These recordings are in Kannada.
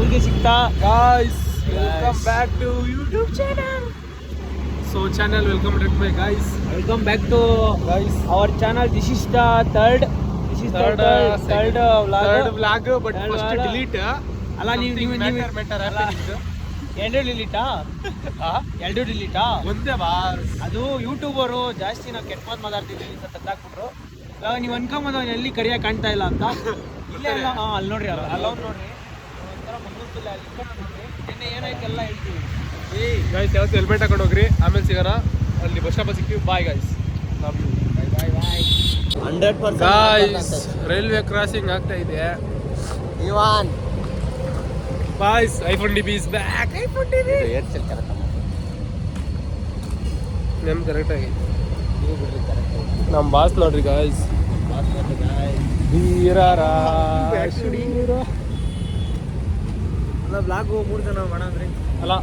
ಊರಿಗೆ ಸಿಗ್ತಾ guys welcome back to YouTube channel. So channel welcome guys. Welcome back to our channel. This is the third vlog but first delete ಅಲ್ಲ. ನೀವು ಎರಡು ಡಿಲೀಟಾ ಒಂದೇ ಬಾರ್. ಅದು ಯೂಟ್ಯೂಬರು ಜಾಸ್ತಿ ನಾವು ಕೆಟ್ಟ ಮಾತು ಮಾತಾಡ್ತಿದ್ವಿ ಅಂತ ತೆಗ್ದಾಕ್ಬಿಟ್ರು. ಇವಾಗ ನೀವು ಅನ್ಕೊಂಬೋದು ಅವ್ನು ಎಲ್ಲಿ ಕರಿಯಾಗಿ ಕಾಣ್ತಾ ಇಲ್ಲ ಅಂತ. ಇಲ್ಲೇ ಅಲ್ಲ, ಅಲ್ಲಿ ನೋಡ್ರಿ, ಅಲ್ಲ ಅವ್ನು ನೋಡ್ರಿ ಒಂಥರ ಮಂಗೂತಿಲ್ಲ. ಅಲ್ಲಿ ನೋಡ್ರಿ ನಿನ್ನೆ ಏನಾಯ್ತು ಎಲ್ಲ ಹೇಳ್ತೀವಿ. ಗೈಸ್ ಯಾವತ್ತು ಹೆಲ್ಮೆಟ್ ಹಾಕೊಂಡು ಹೋಗ್ರಿ, ಆಮೇಲೆ ಸಿಗೋಣ ಅಲ್ಲಿ ಬಸ್ ಸ್ಟಾಪ್ ಸಿಗ್ತೀವಿ. Bye guys, love you. Bye 100% guys railway crossing ಆಗ್ತಾ ಇದೆ. ಇವಾನ್ boys iPhone DB is back. IPhone DB Aircel correct ನಮ್ ಕರೆಕ್ಟ್ ಆಗಿ ನೀವು ಬಿಡ್ರಿ ಕರೆಕ್ಟ್. ನಮ್ಮ ಬಾಸ್ ನೋಡ್ರಿ ಗಾಯ್ಸ್. ಅಲ್ಲ ಬ್ಲಾಗು 3 ಜನ ಮಾಡೋಣ ಅಂದ್ರಿ. ಅಲ್ಲ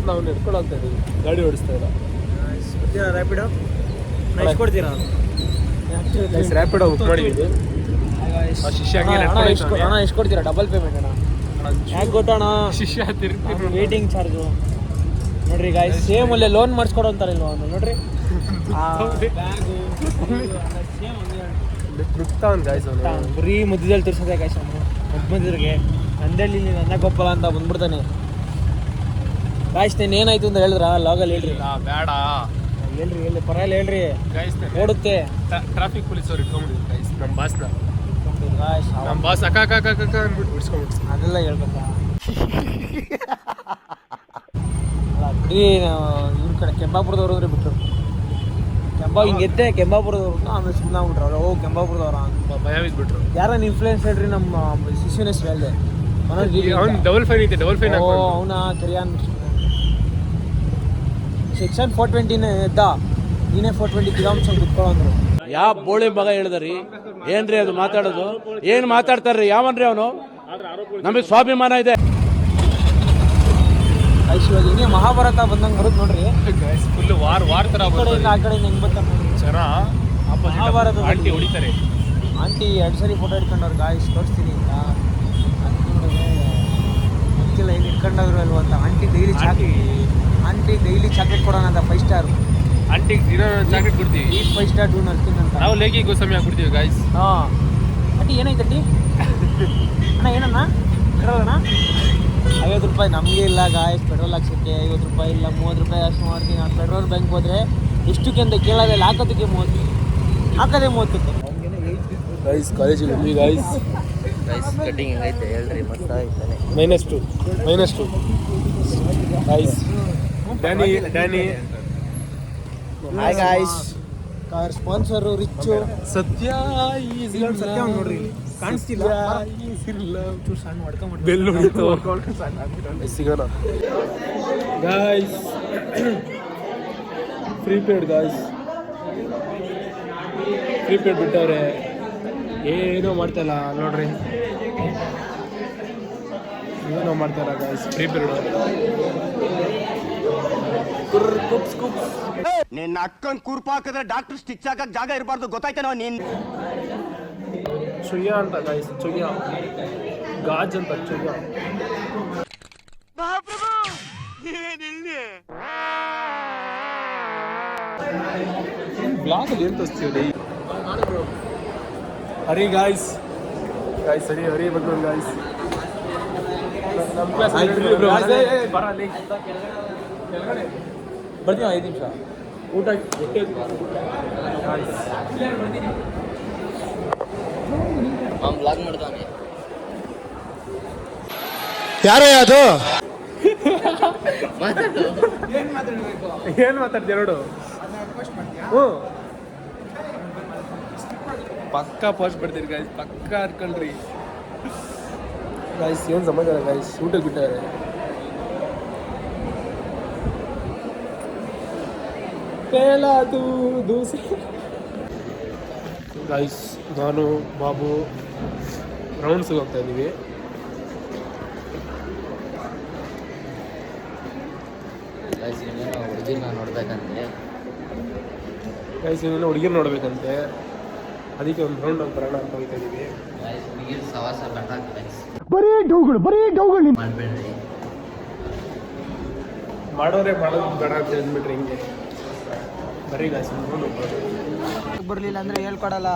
ನಾವು ನಡ್ಕೊಂಡು ಹೋಗ್ತಾ ಇದೀವಿ, ಗಾಡಿ ಓಡಿಸ್ತಾ ಇಲ್ಲ. ಬರ್ತೀರಾ ರ್ಯಾಪಿಡೋ? ಕೊಡ್ತೀರಾ? ರ್ಯಾಪಿಡೋ ಬುಕ್ ಮಾಡಿದ್ದೀವಿ. ಶಿಷ್ಯ ಅಣ್ಣ ಎಷ್ಟು ಕೊಡ್ತೀರಾ? ಡಬಲ್ ಪೇಮೆಂಟ್ ಅಣ್ಣ. ಯಾಕೆ ಗೊತ್ತಣ್ಣ? ಶಿಷ್ಯ ತಿರ್ಗಿ ವೇಟಿಂಗ್ ಚಾರ್ಜು ನೋಡ್ರಿ ಗಾಯ್ಸ್. ಸೇಮ್ ಅಲ್ಲೇ ಲೋನ್ ಮಾಡಿಸ್ಕೊಡೋ ಅಂತಾರಿಲ್ವ ಅವನು ನೋಡ್ರಿ. ಬರೀ ಮುದ್ದಲ್ಲಿ ತೋರಿಸೋದೆ ಗಾಯ್ಸ್. ಅವನು ಮಧ್ಯದ್ರಿಗೆ ನಂದೇಳಿ ನನ್ನ ಗೊಪ್ಪಲ ಅಂತ ಬಂದ್ಬಿಡ್ತಾನೆ. ಗಾಯ್ಸ್ ನೀನು ಏನಾಯ್ತು ಅಂತ ಹೇಳಿದ್ರ ಲಾಗಲ್ಲಿ ಹೇಳ್ರಿ. ಬೇಡ ಹೇಳ್ರಿ ಪರವಾಗಿಲ್ಲ ಹೇಳ್ರಿ. ಗೈಸ್ ಓಡುತ್ತೆ. ಟ್ರಾಫಿಕ್ ಪೊಲೀಸ್ ಅವ್ರು ಇಟ್ಕೊಂಡ್ಬಿಡಿ ಗೈಸ್. ನಮ್ಮ ಬಾಸ್ನ ನಮ್ಮ ಬಾಸ್ ಅಕ್ಕ ಅಂದ್ಬಿಟ್ಟು ಬಿಡ್ಸ್ಕೊಂಡ್ಬಿಡ್ಸಿ. ಅದೆಲ್ಲ ಹೇಳ್ಬೇಕಾ? ಬರೀ ಇವ್ರ ಕಡೆ ಕೆಂಬಾಪುರದವ್ರು ಅಂದ್ರೆ ಬಿಟ್ಟರು. ಹಿಂಗೆ ಎದ್ದೆ ಕೆಂಬಾಪುರದವ್ರು, ಆಮೇಲೆ ಸುಮ್ಮನೆ ಬಿಟ್ರು. ಅವ್ರು ಕೆಂಬಾಪುರದವ್ರ ಭಯ ಬಿದ್ಬಿಟ್ರು. ಯಾರ ಇನ್ಫ್ಲೂಯೆನ್ಸ್ ಹೇಳ್ರಿ. ನಮ್ಮ ಶಿಶುನ ಹೆಸರು ಹೇಳಿದೆ. ಅವ್ನು ಡಬಲ್ ಫೈನ್ ಐತೆ. ಡಬಲ್ ಫೈನ್ ಅವನ ಕರಿಯಾನ್ ಸೆಕ್ಷನ್ 420 ಎದ್ದ. ನೀನೇ 420 ಕಿಲೋಮೀಟರ್ಸ್ ಕುತ್ಕೊಳ್ಳೋ ಅಂದ್ರು. ಯಾವ ಬೋಳಿ ಮಗ ಹೇಳಿದ್ರಿ? ಏನ್ರಿ ಅದು ಮಾತಾಡೋದು? ಏನ್ ಮಾತಾಡ್ತಾರ್ರಿ? ಯಾವನ್ರಿ ಅವನು? ನಮಗೆ ಸ್ವಾಭಿಮಾನ ಇದೆ. ಇವಾಗ ಹಿಂಗೆ ಮಹಾಭಾರತ ಬಂದಂಗೆ ಬರುತ್ತೆ ನೋಡ್ರಿ. ಫುಲ್ ವಾರ್ ತರ ಆ ಕಡೆಯಿಂದ ಹೆಂಗ್ ಬರ್ತಾರೆ ನೋಡ್ರಿ ಜನ. ಮಹಾಭಾರತ ಆಂಟಿ ಹೊಡಿತಾರೆ. ಆಂಟಿ 2 ಸರಿ ಫೋಟೋ ಇಟ್ಕೊಂಡವ್ರು ಗಾಯ್ಸ್ ತೋರಿಸ್ತೀನಿ ಅಂತ. ಗೊತ್ತಿಲ್ಲ ಏನು ಇಟ್ಕೊಂಡವ್ರು ಅಲ್ವ ಅಂತ. ಆಂಟಿ ಡೈಲಿ ಚಾಕ್ಲೇಟ್ ಕೊಡೋಣ ಅಂತ 5 ಸ್ಟಾರ್. ಆಂಟಿಗೆ ದಿನ ಚಾಕ್ಲೇಟ್ ಕೊಡ್ತೀವಿ. 5 ಸ್ಟಾರ್ ಡೂ ನಡ್ತೀನಿ ಅಂತ. ನಾವು ಲೇಗಿ ಗೋಸ್ವಾಮಿ ಹಾಕ್ಬಿಡ್ತೀವಿ ಗಾಯ್ಸ್. ಹಾಂ ಅಟ್ಟಿ ಏನಾಯ್ತು ಅಟ್ಟಿ? ಅಣ್ಣ ಏನಣ್ಣ ಪೆಟ್ರೋಲ್ ಅಣ್ಣ? 50 ರೂಪಾಯಿ ನಮಗೆ ಇಲ್ಲ ಗಾಯ್ಸ್. ಪೆಟ್ರೋಲ್ ಹಾಕ್ಸೋಕ್ಕೆ 50 ರೂಪಾಯಿ ಇಲ್ಲ. 30 ರೂಪಾಯಿ ಅಷ್ಟು ಮಾಡ್ತೀನಿ ನಾನು. ಪೆಟ್ರೋಲ್ ಬ್ಯಾಂಕ್ ಹೋದರೆ ಎಷ್ಟಕ್ಕೆ ಅಂತ ಕೇಳೋದಿಲ್ಲ. ಹಾಕೋದಕ್ಕೆ 30, ಹಾಕೋದೇ 30. ಗೈಸ್ ಕಾಲೇಜಿಗೆ ಬಂದ್ವಿ ಗಾಯ್ಸ್. ಕಟಿಂಗ್ ಹೆಂಗೈತೆ ಹೇಳ್ರಿ? ಮಸ್ತ್ ಆಯ್ತಾನೆ. -2 guys. Danny hi guys. Car sponsor rich. ಸತ್ಯ ನೋಡ್ರಿ ಕಾಣಿಸ್ತಿಲ್ಲ. ಸಣ್ಣ ಮಾಡ್ಕೊಂಡ್ಬಿಟ್ಟು ಬೆಲ್ಲು ಸಿಗೋಣ ಗಾಯ್ಸ್. Prepaid guys. ಪ್ರೀಪೇಡ್ ಬಿಟ್ಟವ್ರೆ, ಏನೋ ಮಾಡ್ತಾಯಿಲ್ಲ ನೋಡ್ರಿ. ಏನೋ ಮಾಡ್ತಾರ ಗಾಯ್ಸ್. ಪ್ರೀಪೇಡ್ ನಿನ್ನ ಅಕ್ಕನ್ ಕೂರ್ಪಾಕಿದ್ರೆ ಡಾಕ್ಟರ್ ಸ್ಟಿಚ್ ಹಾಕಕ್ ಜಾಗ ಇರಬಾರ್ದು, ಗೊತ್ತಾಯ್ತೇನೋ ನೀನ್? ಚುಯ್ಯ ಅಂತ ಗಾಯ್ಸ್. ಚುಯ್ಯ ಗಾಜ್ ಅಂತ ಚುಯ್ಯ. ಬ್ಲಾಗ್ ಅಲ್ಲಿ ಏನ್ ತೋರಿಸ್ತೀವಿ? ಹರಿ ಗಾಯ್ಸ್. ಹರಿ ಬಂದ್ರು ಗಾಯ್ಸ್. ನಮ್ಮ ಕ್ಲಾಸ್ ಬರ್ತೀವಿ 5 ನಿಮಿಷ ಊಟ ಬ್ಲಾಗ್ ಮಾಡ್ತಾನೆ. ಯಾರೇ ಅದು? ಏನ್ ಮಾತಾಡ್ತೀಯ ನೋಡು. ಪಕ್ಕ ಪೋಸ್ಟ್ ಬಿಡ್ತೀರಿ ಗಾಯ್ಸ್. ಪಕ್ಕ ಅನ್ಕೊಂಡ್ರಿ ಗಾಯ್ಸ್. ಏನ್ ಸಮಾಚಾರ ಗಾಯ್ಸ್? ಊಟಕ್ಕೆ ಬಿಟ್ಟಾರೆ. ಗಾಯ್ಸ್ ನಾನು ಬಾಬು ರೌಂಡ್ಸ್ಗೆ ಹೋಗ್ತಾ ಇದ್ದೀವಿ. ಹುಡುಗಿನ ನೋಡ್ಬೇಕಂತೆ. ಅದಕ್ಕೆ ಒಂದು ರೌಂಡ್ ಬರೋಣ ಅಂತ ಹೋಗ್ತಾ ಇದ್ದೀವಿ. ಬರೀ ಡೌಗಳು ಮಾಡೋದೇ ಮಾಡೋದು ಬೇಡ ಅಂತ ಹೇಳ್ಬಿಟ್ರಿ ಹಿಂಗೆ ಬರೀ ಗಾಯ್ಸ್ ಬರ್ಲಿಲ್ಲ ಅಂದ್ರೆ ಹೇಳ್ಕೊಡಲ್ಲ.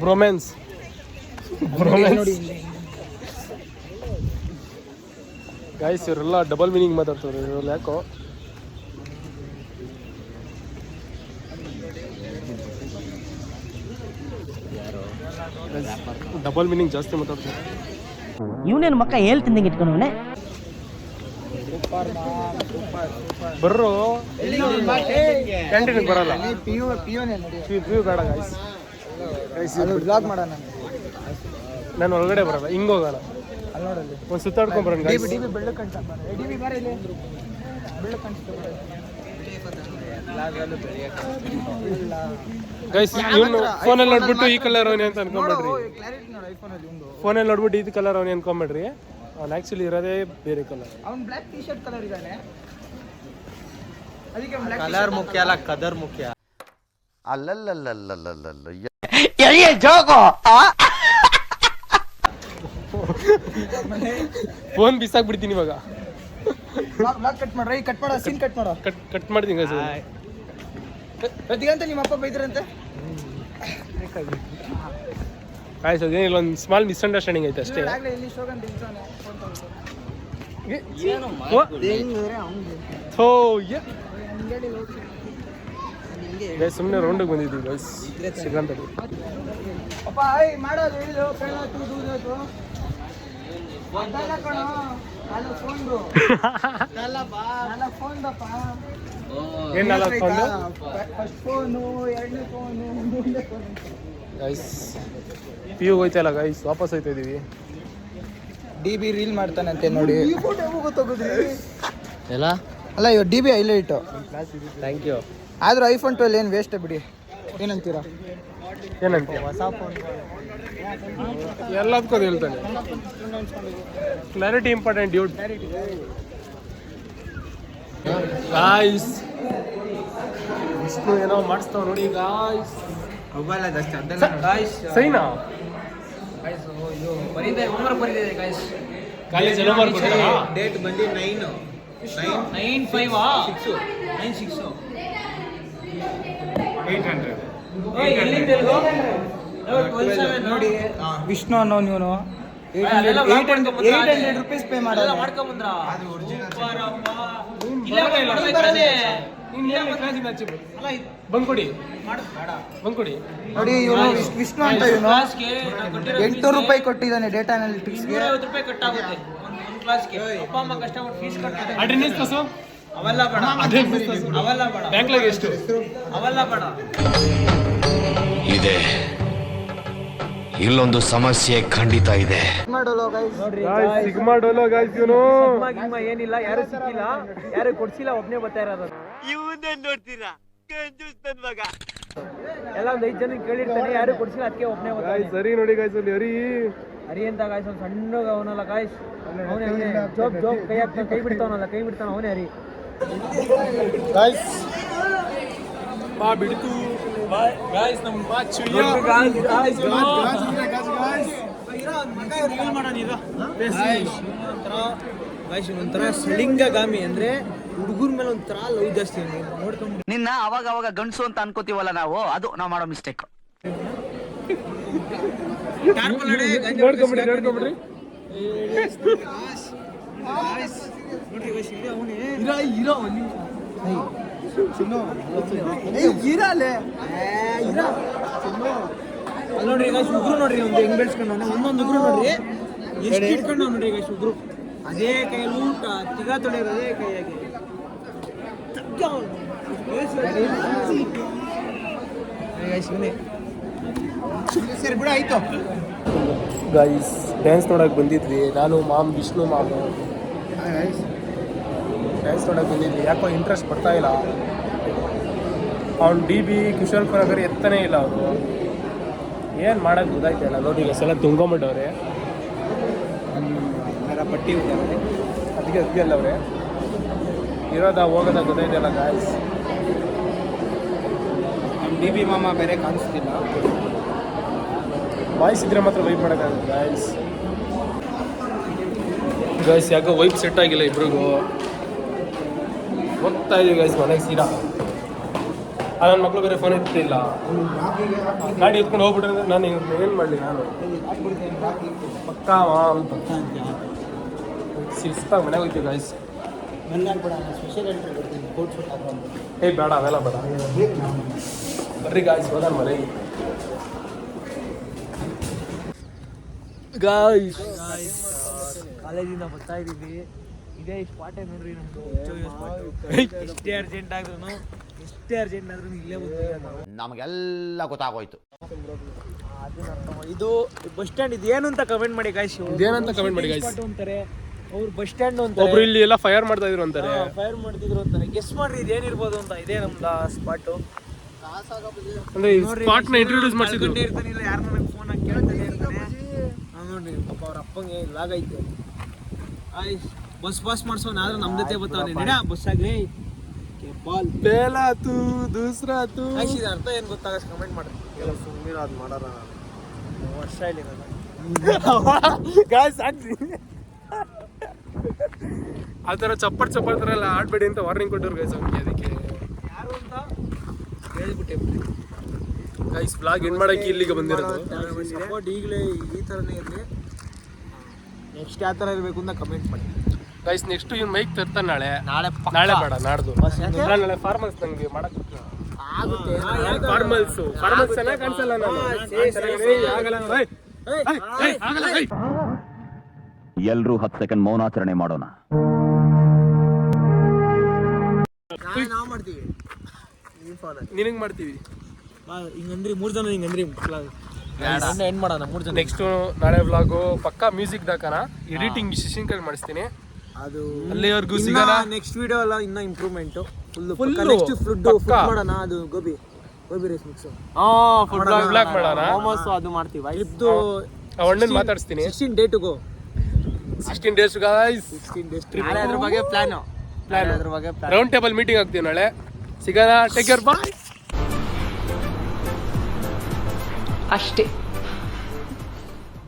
ಬ್ರೊಮೆನ್ಸ್ ಗಾಯ್ಸ್ ಇವರೆಲ್ಲ ಡಬಲ್ ಮೀನಿಂಗ್ ಮಾತಾಡ್ತಾರೆ ಇವ್ರಲ್ಲಿ ಯಾಕೋ ಡಬಲ್ ಮೀನಿಂಗ್ ಜಾಸ್ತಿ ಮಾತಾಡ್ತಾರೆ. ಇವನೇನು ಮಕ್ಕ ಹೇಳ್ತಿದ್ದಂಗೆ ಇಟ್ಕೊಂಡವನೆ. ಬರ್ರು ಕ್ಯಾಂಟೀನ್ಗೆ ಬರಲ್ಲ. ಪ್ಯೂ ಬೇಡ ಗಾಯ್ಸ್. ಬ್ಲಾಗ್ ಮಾಡೋಣ. ನಾನು ಒಳಗಡೆ ಬರಲ್ಲ, ಹಿಂಗೆ ಹೋಗೋಣ. ಒಂದು ಸುತ್ತಾಡ್ಕೊಂಡ್ ಬರೋಣ ಗಾಯ್ಸ್. ಗೈಸ್ ಇವನು ಫೋನಲ್ಲಿ ನೋಡ್ಬಿಟ್ಟು ಈ ಕಲರ್ ಅವನೇ ಅಂತ ಅನ್ಕೊಂಬೇಡ್ರಿ. ಫೋನಲ್ಲಿ ನೋಡ್ಬಿಟ್ಟು ಈ ಕಲರ್ ಅವನೇ ಅನ್ಕೊಂಬೇಡ್ರಿ. ಅವ್ನು ಆಕ್ಚುಲಿ ಇರೋದೇ ಬೇರೆ ಕಲರ್. ಅವ್ನು ಬ್ಲಾಕ್ ಟಿ ಶರ್ಟ್ ಕಲರ್ ಇದ್ದಾನೆ. ಅದಕ್ಕೆ ಕಲರ್ ಮುಖ್ಯ ಅಲ್ಲ, ಕದರ್ ಮುಖ್ಯ. ಅಲ್ಲಲ್ಲಲ್ಲಲ್ಲಲ್ಲಲ್ಲ ಫೋನ್ ಬಿಸಾಕ್ಬಿಡ್ತೀನಿ ಇವಾಗ. ಬ್ಲಾಗ್ ಕಟ್ ಮಾಡ್ರಿ, ಕಟ್ ಮಾಡೋ ಸೀನ್ ಕಟ್ ಮಾಡೋ. ಕಟ್ ಮಾಡ್ತೀನಿ ಗೈಸ್. ಪ್ರತಿಗಂತ ನಿಮ್ಮ ಅಪ್ಪ ಬೈದ್ರಂತೆ. ಆಯ್ತು ಅದೇನಿಲ್ಲ, ಒಂದು ಸ್ಮಾಲ್ ಮಿಸ್ಅಂಡರ್ಸ್ಟ್ಯಾಂಡಿಂಗ್ ಐತೆ ಅಷ್ಟೇ. ಸುಮ್ಮನೆ ರೌಂಡಿಗೆ ಬಂದಿದ್ವಿ ಗೈಸ್ ಶ್ರೀಕಾಂತಲ್ಲಿ. ಏನ್ ನಾಲ್ಕು ಗೈಸ್ ಪಿ ಯು ಹೋಯ್ತಲ್ಲ ಗೈಸ್, ವಾಪಸ್ ಹೋಯ್ತಾ ಇದೀವಿ. DB ರೀಲ್ ಮಾಡ್ತಾನಂತೆ ನೋಡಿ. ಎಲ್ಲ ಅಲ್ಲ ಇವಾಗ DB ಹೈಲೈಟ್. Thank you. ಆದ್ರೂ ಐಫೋನ್ 12 ಏನು ವೇಸ್ಟ್ ಬಿಡಿ. ಏನಂತೀರಾ? ಏನಂತೀಯ? ಹೊಸ ಫೋನ್ ಎಲ್ಲದಕ್ಕೂ ಹೇಳ್ತಾನೆ. Clarity important dude. Guys Vishnu ಏನೋ ಮಾಡಿಸ್ತಾವ ನೋಡಿ ಗಾಯ್ಸ್. ಸೈನಾ ಕಾಲೇಜ್ ಎಲ್ಲ ಮಾಡ್ಕೊಡ್ತಾರಾ? ಡೇಟ್ ಬಂದು 9/5 9/6 ನೋಡಿ. ವಿಷ್ಣು ಅನ್ನೋ ನೀವು 800 rupees ಪೇ ಮಾಡೋದು. ಬಂದ್ಕೊಡಿ ನೋಡಿ ಇವನು ವಿಷ್ಣು ಅಂತ ಇವನು 800 ರೂಪಾಯಿ ಕೊಟ್ಟಿದ್ದಾನೆ ಡೇಟಾ ಅನಾಲಿಟಿಕ್ಸ್ಗೆ. ಅಟೆಂಡೆನ್ಸ್ ಕಸು ಅವೆಲ್ಲ ಬೇಡ. ಬ್ಯಾಂಕ್ಲಾಗ ಎಷ್ಟು ಅವೆಲ್ಲ ಬೇಡ. ಇದೆ, ಇಲ್ಲೊಂದು ಸಮಸ್ಯೆ ಖಂಡಿತ ಇದೆ. Sigma Dolo guys. ಇವನು ಏನಿಲ್ಲ, ಯಾರು ಸಿಕ್ಕಿಲ್ಲ, ಯಾರು ಕೊಡ್ಸಿಲ್ಲ, ಒಬ್ನೇ ಬರ್ತಾ ಇರೋದು. ನೋಡ್ತೀರಾ ಎಲ್ಲ ಒಂದು 5 ಜನ ಕೇಳಿರ್ತಾನೆ, ಯಾರು ಕೊಡ್ಸಿಲ್ಲ, ಅದಕ್ಕೆ ಒಬ್ನೇ ಬರ್ತಾನೆ. ಸರಿ ನೋಡಿ ಗಾಯ್ಸ್. ಅಲ್ಲಿ ಹರಿ ಅಂತ ಗಾಯ್ಸ್, ಒಂದು ಸಣ್ಣ ಅವನಲ್ಲ ಗಾಯ್ಸ್, ಅವನೇ ಜೋಬ್ ಕೈ ಹಾಕ್ತಾನೆ, ಕೈ ಬಿಡ್ತಾನ ಅವನೇ ಹರಿ ಗಾಯ್ಸ್. ಬಾ ಬಿಡ್ತು ಗಾಯ್ಸ್. ನಮ್ಮ ಬಾ ಚುಯ್ಯ ಒಂಥರ ಸಲಿಂಗಗಾಮಿ ಅಂದ್ರೆ ಹುಡುಗರ ಮೇಲೆ ಒಂಥರ ಲವ್ ಜಾಸ್ತಿ. ನೋಡ್ಕೊಂಡು ನಿನ್ನ ಅವಾಗ ಗಂಡಸು ಅಂತ ಅನ್ಕೋತೀವಲ್ಲ ನಾವು, ಅದು ನಾವು ಮಾಡೋ ಮಿಸ್ಟೇಕ್. ನೋಡ್ಕೊಂಬಿಡ್ರಿ. ನೋಡ್ರಿ ಈಗ ಉಗ್ರು ನೋಡ್ರಿ, ಒಂದು ಹೆಂಗ್ ಬೆಳೆಸ್ಕೊಂಡು ಒಂದೊಂದು ಉಗ್ರು ನೋಡ್ರಿ ಎಷ್ಟು ಇಟ್ಕೊಂಡು ನೋಡ್ರಿ ಈಗ ಉಗ್ರು. ಅದೇ ಕೈಯಲ್ಲಿ ಊಟ ತಿಗ ತೊಳೆಯೋದು ಅದೇ ಕೈಯಾಗಿ. ಸರಿ ಬಿಡ ಆಯ್ತು ಗಾಯ್ಸ್. ಡ್ಯಾನ್ಸ್ ನೋಡಕ್ಕೆ ಬಂದಿದ್ವಿ ನಾನು, ಮಾಮ್, ವಿಷ್ಣು ಮಾಮು ಡ್ಯಾನ್ಸ್ ನೋಡಕ್ಕೆ ಬಂದಿದ್ವಿ. ಯಾಕೋ ಇಂಟ್ರೆಸ್ಟ್ ಬರ್ತಾ ಇಲ್ಲ. ಅವ್ನು DB ಕುಶಲ್ ಕೊರಗರಿ ಎತ್ತನೇ ಇಲ್ಲ ಅವರು. ಏನು ಮಾಡೋಕ್ಕೆ ಗೊತ್ತಾಯ್ತಿಲ್ಲ. ನೋಡಿ ಈಗ ಸಲ ತುಂಗೊಂಬಿಟ್ಟವ್ರೆ ಪಟ್ಟಿ ಅದಕ್ಕೆ ಅಲ್ಲವ್ರೆ ಇರೋದ ಹೋಗೋದ ಗೊತ್ತಾಯ್ತಿಲ್ಲ ಗಾಯ್ಸ್. DB ಮಾಮ ಬೇರೆ ಕಾಣಿಸ್ತಿಲ್ಲ. ಬಾಯ್ಸ್ ಇದ್ರೆ ಮಾತ್ರ ವೈಪ್ ಮಾಡೋಕ್ಕಾಗುತ್ತೆ ಗಾಯ್ಸ್. ಗೈಸ್ ಯಾಕೋ ವೈಪ್ ಸೆಟ್ ಆಗಿಲ್ಲ ಇಬ್ರಿಗೂ. ಹೋಗ್ತಾ ಇದೀವಿ ಗೈಸ್ ಮನೆಗೆ ಸೀದಾ. ನನ್ನ ಮಕ್ಕಳು ಬೇರೆ ಫೋನ್ ಎತ್ತಿಲ್ಲ. ಗಾಡಿ ಎತ್ಕೊಂಡು ಹೋಗ್ಬಿಟ್ರೆ ನಾನು ಏನು ಮಾಡಲಿ ನಾನು ಪಕ್ಕ ಅಂತ ಶಿಸ್ತಾಗ ಮನೆಗೆ ಹೋಗ್ತೀವಿ ಗೈಸ್. ಏ ಬೇಡ ಅವೆಲ್ಲ ಬೇಡ, ಬರ್ರಿ ಗಾಯ್ಸ್ ಹೋದ ಮನೆಗೆ. ಗಾಯ್ಸ್ ಕಾಲೇಜಿಂದ ಬರ್ತಾ ಇದ್ದೀವಿ. ಇದೇ ಸ್ಪಾಟೇ ನೋಡ್ರಿ ನಮ್ದು. ಎಷ್ಟೇ ಅರ್ಜೆಂಟ್ ಆದ್ರೂ ಇಲ್ಲೇ ಬರ್ತೀವಿ ನಾವು. ನಮಗೆಲ್ಲ ಗೊತ್ತಾಗೋಯ್ತು. ಇದು ಬಸ್ ಸ್ಟ್ಯಾಂಡ್ ಇದು ಏನು ಅಂತ ಕಮೆಂಟ್ ಮಾಡಿ ಗಾಯ್ಸ್. ಇದೇನಂತ ಕಮೆಂಟ್ ಮಾಡಿ ಗಾಯ್ಸ್. ಅಂತಾರೆ ಅವ್ರು ಬಸ್ ಸ್ಟ್ಯಾಂಡ್ ಅಂತ. ಒಬ್ರು ಇಲ್ಲಿ ಎಲ್ಲ ಫೈರ್ ಮಾಡ್ತಾ ಇದ್ರು ಅಂತಾರೆ. ಫೈರ್ ಮಾಡ್ತಿದ್ರು ಅಂತಾರೆ. ಗೆಸ್ ಮಾಡ್ರಿ ಇದೇನಿರ್ಬೋದು ಅಂತ. ಇದೇ ನಮ್ದು ಸ್ಪಾಟು. ಅಂದ್ರೆ ಈ ಸ್ಪಾಟ್ ನ ಇಂಟ್ರೊಡ್ಯೂಸ್ ಮಾಡಿಸಿದ್ರು. ಇರ್ತಾನಿಲ್ಲ ಯಾರು ನನಗೆ ಫೋನ್ ಹಾಕಿ ಕೇಳ್ತಾನೆ ಇರ್ತಾನೆ. ನೋಡ್ರಿ ಪಾಪ ಅವ್ರ ಅಪ್ಪಂಗೆ ಲಾಗ್ ಐತೆ. ಬಸ್ ಮಾಡ್ಸೋಣ ಆದ್ರೆ ನಮ್ ಜೊತೆ ಬರ್ತಾವನೆ. ನಡ ಬಸ್ ಆಗ್ಲಿ ಬಾಲ್ ಪೇಲಾ ತು ದೂಸರಾ ತು. ಇದು ಅರ್ಥ ಏನು ಗೊತ್ತಾಗ ಕಮೆಂಟ್ ಮಾಡ್ರಿ. ಸುಮ್ಮನೆ ಅದು ಮಾಡೋಣ ವರ್ಷ ಇಲ್ಲಿ ಗಾಯ್ಸ್ ಆಗ್ರಿ. ಆ ಥರ ಚಪ್ಪಟ್ ಥರ ಎಲ್ಲ ಆಡ್ಬೇಡಿ ಅಂತ ವಾರ್ನಿಂಗ್ ಕೊಟ್ಟರು ಗೈಸ್ ಅವ್ರಿಗೆ. ಅದಕ್ಕೆ ಯಾರು ಅಂತ ಹೇಳ್ಬಿಟ್ಟೆ ಗೈಸ್ ಬ್ಲಾಗ್ ಎಂಡ್ ಮಾಡಕ್ಕೆ ಇಲ್ಲಿಗೆ ಬಂದಿರೋದು. ಸಪೋರ್ಟ್ ಈಗಲೇ ಈ ಥರನೇ ಇರಲಿ. ನೆಕ್ಸ್ಟ್ ಯಾವ ಥರ ಇರಬೇಕು ಅಂತ ಕಮೆಂಟ್ ಮಾಡಿ ಗೈಸ್. ನೆಕ್ಸ್ಟ್ ಇವ್ನು ಮೈಕ್ ತರ್ತಾನೆ ನಾಳೆ ಬೇಡ ನಾಡ್ದು. ನಾಳೆ ಫಾರ್ಮಲ್ಸ್ ನಂಗೆ ಮಾಡಕ್ಕೆ ಆಗುತ್ತೆ. ಫಾರ್ಮಲ್ಸ್ ಚೆನ್ನಾಗಿ ಕಾಣಿಸಲ್ಲ ನಾನು. ಎಲ್ರೂ 10 ಸೆಕೆಂಡ್ ಮೌನಾಚರಣೆ ಮಾಡೋಣ. ನಾವು ಮಾಡ್ತೀವಿ. ನಿನಗೆ ಮಾಡ್ತೀವಿ ಹಿಂಗಂದ್ರಿ 3 ಜನ ಹಿಂಗಂದ್ರಿ ಎಂಡ್ ಮಾಡೋಣ 3 ಜನ. ನೆಕ್ಸ್ಟ್ ನಾಳೆ ವ್ಲಾಗು ಪಕ್ಕಾ ಮ್ಯೂಸಿಕ್ ದಾಕನ ಎಡಿಟಿಂಗ್ ಸೆಷನ್ ಕಲ್ ಮಾಡಿಸ್ತೀನಿ. ಅದು ಅಲ್ಲಿವರೆಗೂ ಸಿಗೋಣ. ನೆಕ್ಸ್ಟ್ ವಿಡಿಯೋ ಎಲ್ಲ ಇನ್ನೂ improvement full. Full next food ಮಾಡೋಣ. ಅದು gobi rice mix food blog ಮಾಡೋಣ. ಮೋಮೋಸ್ ಅದು ಮಾಡ್ತೀವಿ. ಇದ್ದು ಅಣ್ಣನ್ ಮಾತಾಡಿಸ್ತೀನಿ. 16 day to go. 16 days guys. 16 days ನಾಳೆ ಅದ್ರ ಬಗ್ಗೆ ಪ್ಲಾನ್ ಅದ್ರ ಬಗ್ಗೆ ರೌಂಡ್ ಟೇಬಲ್ ಮೀಟಿಂಗ್ ಆಗ್ತೀವಿ ನಾಳೆ. ಸಿಗೋಣ. Take care bye. ಅಷ್ಟೇ.